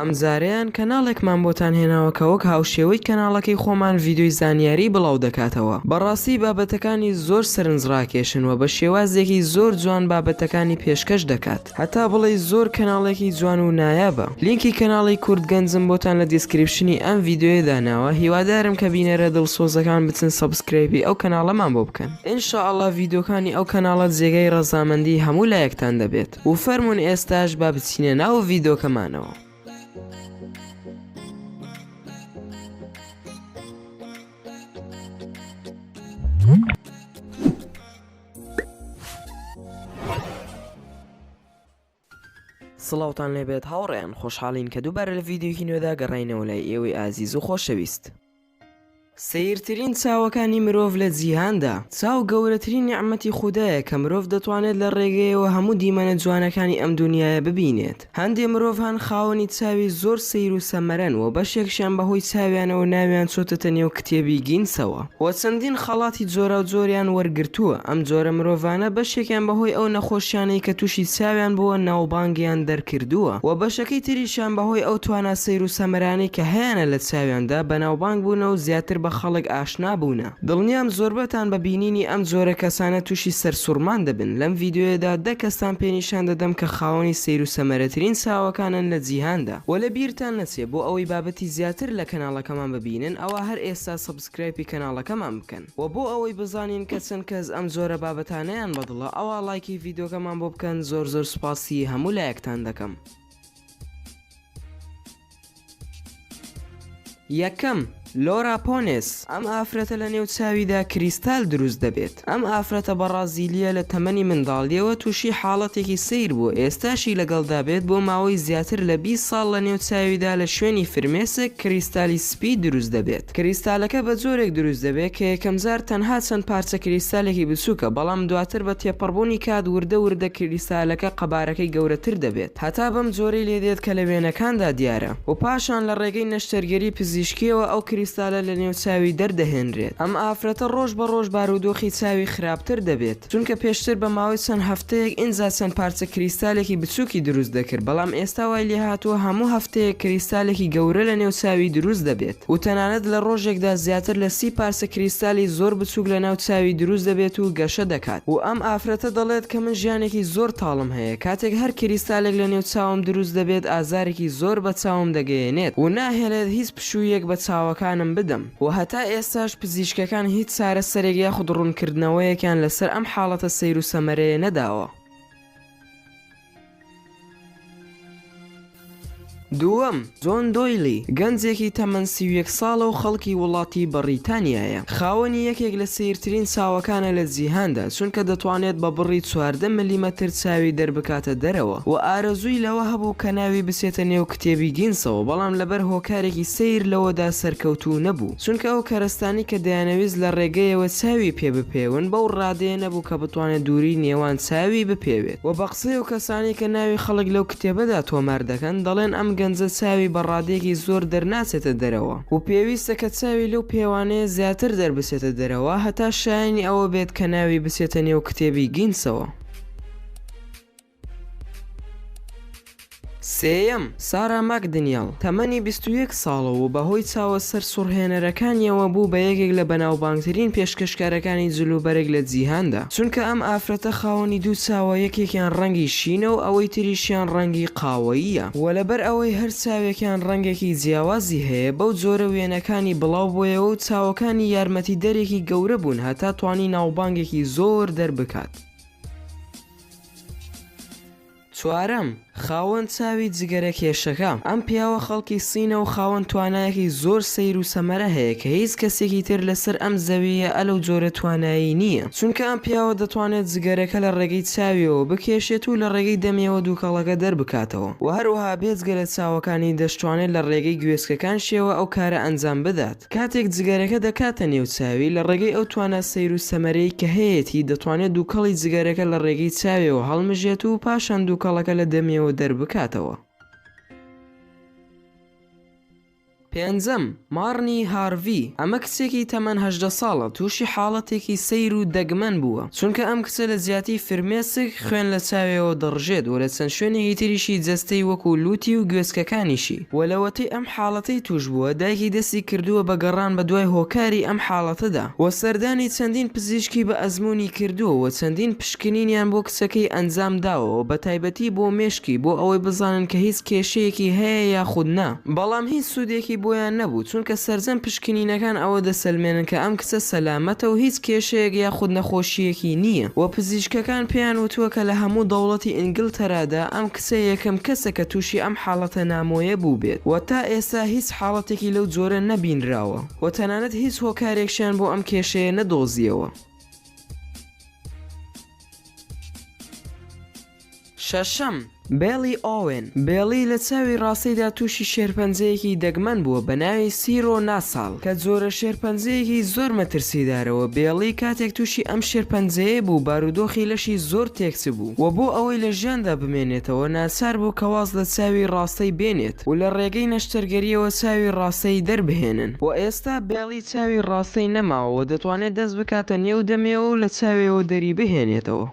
ئەم زارەیان کەناڵێکمان بۆتان هێناوە کە وەک هاوشێوەی کەناڵەکەی خۆمان ڤیدیۆی زانیاری بڵاو دەکاتەوە. بەڕاستی بابەتەکانی زۆر سەرنجڕاکێشن و بە شێوازێکی زۆر جوان بابەتەکانی پێشکەش دەکات. هەتا بڵێ زۆر کەناڵێکی جوان و نایابە. لینکی کەناڵی کورد گەنجم بۆتان لە دیسکریپشنی ئەم ڤیدیۆیە داناوە. هیوادارم کە بینەرە دڵسۆزەکان بچن سەبسکرایبی ئەو کەناڵەمان بۆ بکەن. ئینشاءالله ڤیدیۆکانی ئەو کەناڵە جێگەی ڕەزامەندی هەموو لایەکتان دەبێت و فەرموون ئێستاش با بچینە ناو ڤیدیۆکەمانەوە. سڵاوتان لێبێت هاوڕێیان، خۆشحاڵین کە دووبارە لە ڤیدیۆکی نوێدا گەڕاینەوە لای ئێوەی ئازیز و خۆشەویست. سیرترین چاوەکانی مرۆڤ لە جیهاندا. چاو گەورەترین نیعمەتی خودایە کە مرۆڤ دەتوانێت لە ڕێگەیەوە هەموو دیمەنە جوانەکانی ئەم دنیاە ببینێت. هەندێک مرۆڤ هەن خاوەنی چاوی زۆر سەیر و سەمەرەن و بەشێکشیان بەهۆی چاویانەوە ناویان چۆتە نێو کتێبی گینسەوە و چەندین خەڵاتی جۆرە و جۆریان وەرگرتووە. ئەم جۆرە مرۆڤانە بەشێکیان بەهۆی ئەو نەخۆشیانەی کە تووشی چاویان بووە ناوبانگیان دەرکردووە و بەشەکەی تریشیان بەهۆی ئەو توانە سەیر و سەمەرانی کە هەیەنە لە چاویاندا بەناوبانگ بوونە و زیاتر بە خەڵک ئاشنا بوونە. دڵنیام زۆربەتان بە بینینی ئەم جۆرە کەسانە تووشی سەرسوڕمان دەبن. لەم ڤیدیۆیەدا 10 کەسان پێنیشان دەدەم کە خاوەنی سەیر و سەمەرەترین چاوەکانن لە جیهاندا. و لە بیرتان نەچێ بۆ ئەوەی بابەتی زیاتر لە کەناڵەکەمان ببینن ئەوە هەر ئێستا سەبسکرایبی کەناڵەکەمان بکەن و بۆ ئەوەی بزانین کە چەند کەس ئەم جۆرە بابەتانەیان بەدڵە ئەوە لایکی ڤیدیۆکەمان بۆ بکەن. زۆر سوپاسی هەموو لایەکتان دەکەم. یەکەم، لۆرا پۆنس. ئەم ئافرەتە لە نێو چاویدا کریستال دروست دەبێت. ئەم ئافرەتە بەڕازیلیە لە تەمەنی منداڵیەوە تووشی حاڵەتێکی سیر بوو. ئێستاشی لەگەڵدا بێت بۆ ماوەی زیاتر لە 20 ساڵ لە نێو چاویدا لە شوێنی فرمێسک کریستالی سپی دروست دەبێت. کریستالەکە بە جۆرێک دروست دەبێت کە یەکەم جار تەنها چەند پارچە کریستالێکی بچووکە، بەڵام دواتر بە تێپەڕبوونی کات وردە کریستالەکە قەبارەکەی گەورەتر دەبێت. هەتا بەم جۆرەی لێدێت کە لە وێنەکاندا دیارە و پاشان لە ڕێگەی نەشتەرگەری پزیشکیەوە ئەو کریستالە لە نێو چاوی دەردەهێنرێت. ئەم ئافرەتە ڕۆژ بە ڕۆژ بارودۆخی چاوی خراپتر دەبێت چونکە پێشتر بە ماوەی چەند هەفتەیەک ئینجا چەند پارچە کریستالێکی بچووکی دروست دەکرد، بەڵام ئێستا وای لێ هاتووە هەموو هەفتەیە کریستالێکی گەورە لە نێو چاوی دروست دەبێت و تەنانەت لە ڕۆژێکدا زیاتر لە 30 پارچە کریستالی زۆر بچووک لە ناو چاوی دروست دەبێت و گەشە دەکات. و ئەم ئافرەتە دەڵێت کە من ژیانێکی زۆر تاڵم هەیە، کاتێک هەر کریستالێک لە نێو چاوم دروست دەبێت ئازارێکی زۆر بە چاوم دەگەیەنێت و ناهێڵێت هیچ پشوویەک بە چاوەکانم بدەم. و هەتا ئێستاش پزیشکەکان هیچ چارەسەرێک یاخود ڕوونکردنەوەیەکیان لەسەر ئەم حاڵەتە سەیر و سەمەرەیە نەداوە. دووەم، جۆن دۆیلی. گەنجێکی تەمەن 31 ساڵە و خەڵکی وڵاتی بەریتانیایە. خاوەنی یەکێک لە سیرترین چاوەکانە لە جیهاندا چونکە دەتوانێت بە بڕی 14 ملیمەتر چاوی دەربکاتە دەرەوە و ئارەزووی لەوە هەبوو کە ناوی بچێتە نێو کتێبی گینسەوە، بەڵام لەبەر هۆکارێکی سیر لەوەدا سەرکەوتوو نەبوو چونکە ئەو کەرەستانی کە دەیانەویست لە ڕێگەیەوە چاوی پێ بپێون بەو ڕادەیە نەبوو کە بتوانێت دووری نێوان چاوی بپێوێت. و بە قسەی و کەسانی کە ناوی خەڵک لەو کتێبەدا تۆمار دەکەن دەڵێن ئەم گەنجە چاوی بە ڕادێکی زۆر دەرناچێتە دەرەوە و پێویستە کە چاوی لەو پێوانەیە زیاتر دەربچێتە دەرەوە هەتا شایانی ئەوە بێت کە ناوی بچێتە نێو کتێبی گینسەوە. سێیەم، سارا ماکدنیال. تەمەنی 21 ساڵە و بەهۆی چاوە سەر سوڕهێنەرەکانیەوە بوو بە یەکێک لە بەناوبانگترین پێشکەشکارەکانی جلوبەرێک لە جیهاندا چونکە ئەم ئافرەتە خاوەنی دوو چاوە، یەکێکیان ڕەنگی شینە و ئەوەی تریشیان ڕەنگی قاوەییە و لەبەر ئەوەی هەر چاوێکیان ڕەنگێکی جیاوازی هەیە بەو جۆرە وێنەکانی بڵاو بۆیەوە و چاوەکانی یارمەتی دەرێکی گەورە بوون هەتا توانی ناوبانگێکی زۆر دەربکات. چوارەم، خاوەن چاوی جگەرە کێشەکە. ئەم پیاوە خەڵکی سینە و خاوەن توانایەکی زۆر سەیر و سەمەرە هەیە کە هیچ کەسێکی تر لەسەر ئەم زەویە ئەلەو جۆرە توانایی نییە چونکە ئەم پیاوە دەتوانێت جگەرەکە لە ڕێگەی چاویەوە بکێشێت و لە ڕێگەی دەمێەوە دووکەڵەکە دەربکاتەوە و هەروەها بێجگە لە چاوەکانی دەشتوانێت لە ڕێگەی گوێسکەکان شێوە ئەو کارە ئەنجام بدات. کاتێک جگەرەکە دەکاتە نێو چاوی لە ڕێگەی ئەو توانە سەیر و سەمەرەی کە هەیەی دەتوانێت دووکەڵی جگەرەکە لە ڕێگەی چاویەوە هەڵمژێت و پاشان دووکەڵەکە لە دەمێەوە دەربکاتەوە. پێنجەم مارنی هاروی ئەمە کچێکی تەمەەن 18 ساڵە تووشی حاڵەتێکی سەیر و دەگمەن بووە چونکە ئەم کچە لە زیاتی فرمێسک خوێن لە چاوێەوە دەڕژێت و لە چەند شوێنێکی تریشی جەستەی وەکو لوتی و گوێچکەکانیشی وەلەوەتەی ئەم حاڵەتەی توش بووە دایکی دەستی کردووە بە گەڕان بە دوای هۆکاری ئەم حاڵەتەدا و سەردانی چەندین پزیشکی بە ئەزمموی کردووە و چەندین پشکنینیان بۆ کچەکەی ئەنجام داوە بە تایبەتی بۆ مێشکی بۆ ئەوەی بزانن کە هیچ کێشەیەکی هەیە یاخود نا بەڵام هیچ سوودێکی بۆیان نەبوو چونکە سەرجەم پشکنینەکان ئەوە دەسەلمێنن کە ئەم کچە سەلامەتە و هیچ کێشەیەک یاخود نەخۆشیەکی نییە و پزیشکەکان پێیان وتووە کە لە هەموو دەوڵەتی ئینگلتەرادا ئەم کچە یەکەم کەسە کە تووشی ئەم حاڵەتە نامۆیە بوو بێت و تا ئێستا هیچ حاڵەتێکی لەو جۆرە نەبینراوە و تەنانەت هیچ هۆکارێکشیان بۆ ئەم کێشەیە نەدۆزیەوە. شەشەم بێلی ئۆوێن بێلی لە چاوی ڕاستیدا تووشی شێرپەنجەیەکی دەگمەن بووە بە ناوی سیرۆ ناساڵ کە جۆرە شێرپەنجەیەکی زۆر مەترسیدارەوە بێلی کاتێک تووشی ئەم شێرپەنجەیە بوو بارودۆخی لەشی زۆر تێکچ بوو و بۆ ئەوەی لە ژیاندا بمێنێتەوە ناچار بوو کەواز لە چاوی ڕاستەی بێنێت و لە ڕێگەی نەشتەرگەریەوە چاوی ڕاستەی دەربهێنن و ئێستا بێلی چاوی ڕاستەی نەماوە دەتوانێت دەست بکاتە نێو دەمێەوە و لە چاوێەوە دەری بهێنێتەوە.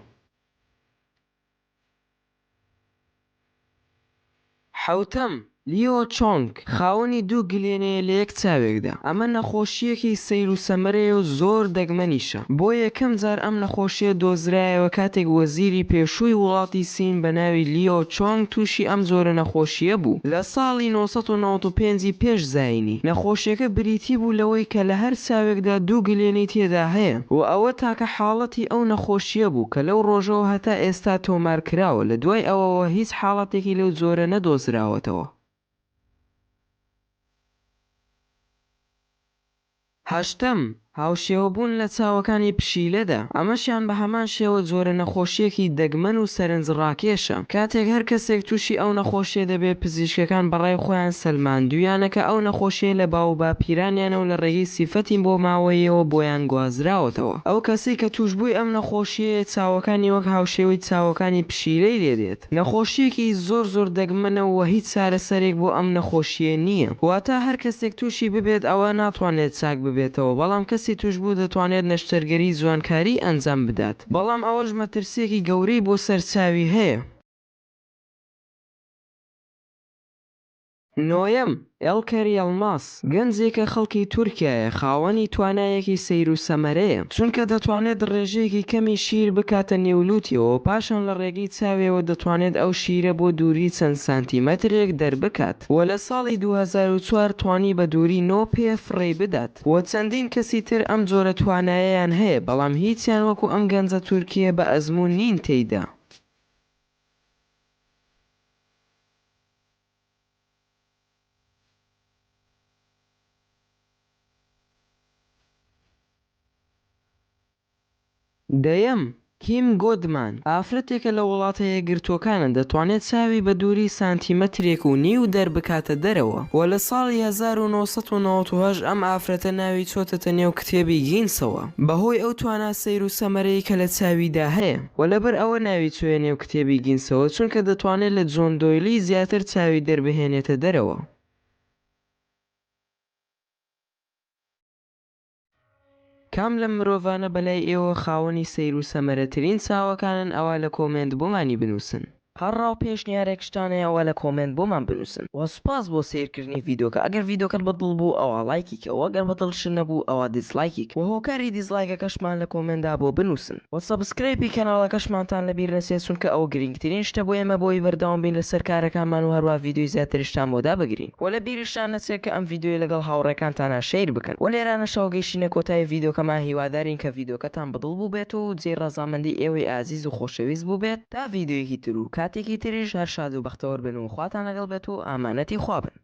حوتەم لیۆ چۆنگ خاوەنی دوو گلێنەیە لە یەک چاوێکدا ئەمە نەخۆشیەکی سەیر و سەمەرەیە و زۆر دەگمەنیشە بۆ یەکەم جار ئەم نەخۆشیە دۆزرایەوە کاتێک وەزیری پێشووی وڵاتی سین بە ناوی لیۆ چۆنگ تووشی ئەم جۆرە نەخۆشیە بوو لە ساڵی 1995 پێش زاینی نەخۆشیەکە بریتی بوو لەوەی کە لە هەر چاوێکدا دوو گلێنەی تێدا هەیە و ئەوە تاکە حاڵەتی ئەو نەخۆشیە بوو کە لەو ڕۆژەوە هەتا ئێستا تۆمار کراوە لە دوای ئەوەوە هیچ حاڵەتێکی لەو جۆرە نەدۆزراوەتەوە. هەشتەم هاوشێوەبوون لە چاوەکانی پشیلەدا ئەمەشیان بە هەمان شێوە جۆرە نەخۆشیەکی دەگمەن و سەرنجڕاکێشە کاتێک هەر کەسێک تووشی ئەو نەخۆشیە دەبێت پزیشکەکان بەڕای خۆیان سەلماندویانەکە ئەو نەخۆشیە لە باو باپیرانیانە و لە ڕێگەی سیفەتی بۆ ماوەیەوە بۆیان گوازراوەتەوە ئەو کەسی کە توشبووی ئەم نەخۆشیە چاوەکانی وەک هاوشێوەی چاوەکانی پشیلەی لێدێت نەخۆشیەکی زۆر دەگمەنەوە و هیچ چارەسەرێک بۆ ئەم نەخۆشیە نییە واتە هەر کەسێک تووشی ببێت ئەوە ناتوانێت چاک ببێتەوە بەڵام کەسی توش بوو دەتوانێت نەشتەرگەری جوانکاری ئەنجام بدات بەڵام ئەوەش مەترسیەکی گەورەی بۆ سەرچاوی هەیە. نۆیەم ئێلکەری ئەڵماس گەنجێکە خەڵکی تورکیایە خاوەنی توانایەکی سەیر و سەمەرەیە چونکە دەتوانێت ڕێژەیەکی کەمی شیر بکاتە نێولوتیەوە پاشان لە ڕێگەی چاوێەوە دەتوانێت ئەو شیرە بۆ دووری چەند سانتیمەترێک دەربکات و لە ساڵی 2004 توانی بە دووری 9 پێ فڕێ بدات و چەندین کەسی تر ئەم جۆرە توانایەیان هەیە بەڵام هیچیان وەکو ئەم گەنجە تورکیە بە ئەزموو نین تێیدا. دەیەم کیم گۆدمان ئافرەتێکە لە وڵاتە یەکگرتووەکانە دەتوانێت چاوی بە دووری سانتیمەترێک و نیو دەربکاتە دەرەوە و لە ساڵی 1998 ئەم ئافرەتە ناوی چۆتە نێو کتێبی گینسەوە بەهۆی ئەو توانە سەیر و سەمەرەی کە لە چاویدا هەیە و لەبەر ئەوە ناوی چوێ نێو کتێبی گینسەوە چونکە دەتوانێت لە جۆن دۆیلی زیاتر چاوی دەربهێنێتە دەرەوە. کام لە مرۆڤانە بەلای ئێوە خاوەنی سەیر و سەمەرەترین چاوەکانن ئەوە لە کۆمنت بۆمانی بنووسن. هەر ڕاو پێشنیارێکشتانەیە ئەوە لە کۆمنت بۆمان بنووسن و سوپاس بۆ سیرکردنی ڤیدۆکە ئەگەر ڤیدۆکەت بەدڵ بوو ئەوە لایکیکەوە ئەگەر بەدڵش نەبوو ئەوە دیسلایکیک و هۆکاری دیسلایکەکەشمان لە کۆمنتدا بۆ بنووسن و سەبسکرایبی کەناڵەکەشمانتان لەبیر نەچێت چونکە ئەو گرنگترین شتە بۆ ئێمە بۆی بەردەوام بین لەسەر کارەکانمان و هەروە ڤیدۆی زیاترشتان بۆدا بگرین و لە بیرشتان نەچێت کە ئەم ڤیدۆی لەگەڵ هاوڕێکانتانە شەیر بکەن و لێرانەشەوە گەیشتینە کۆتایی ڤیدۆکەمان هیوادارین کە ڤیدۆکەتان بەدڵ بوو بێت و جێ ڕەزامەندی ئێوەی ئازیز و خۆشەویست بوو بێت تا ڤیدۆیەکی تر و کاتێکی تریش هەر شاد و بەختەوەر بن و خواتان لەگەڵ بێت و ئامانەتی خوا بن.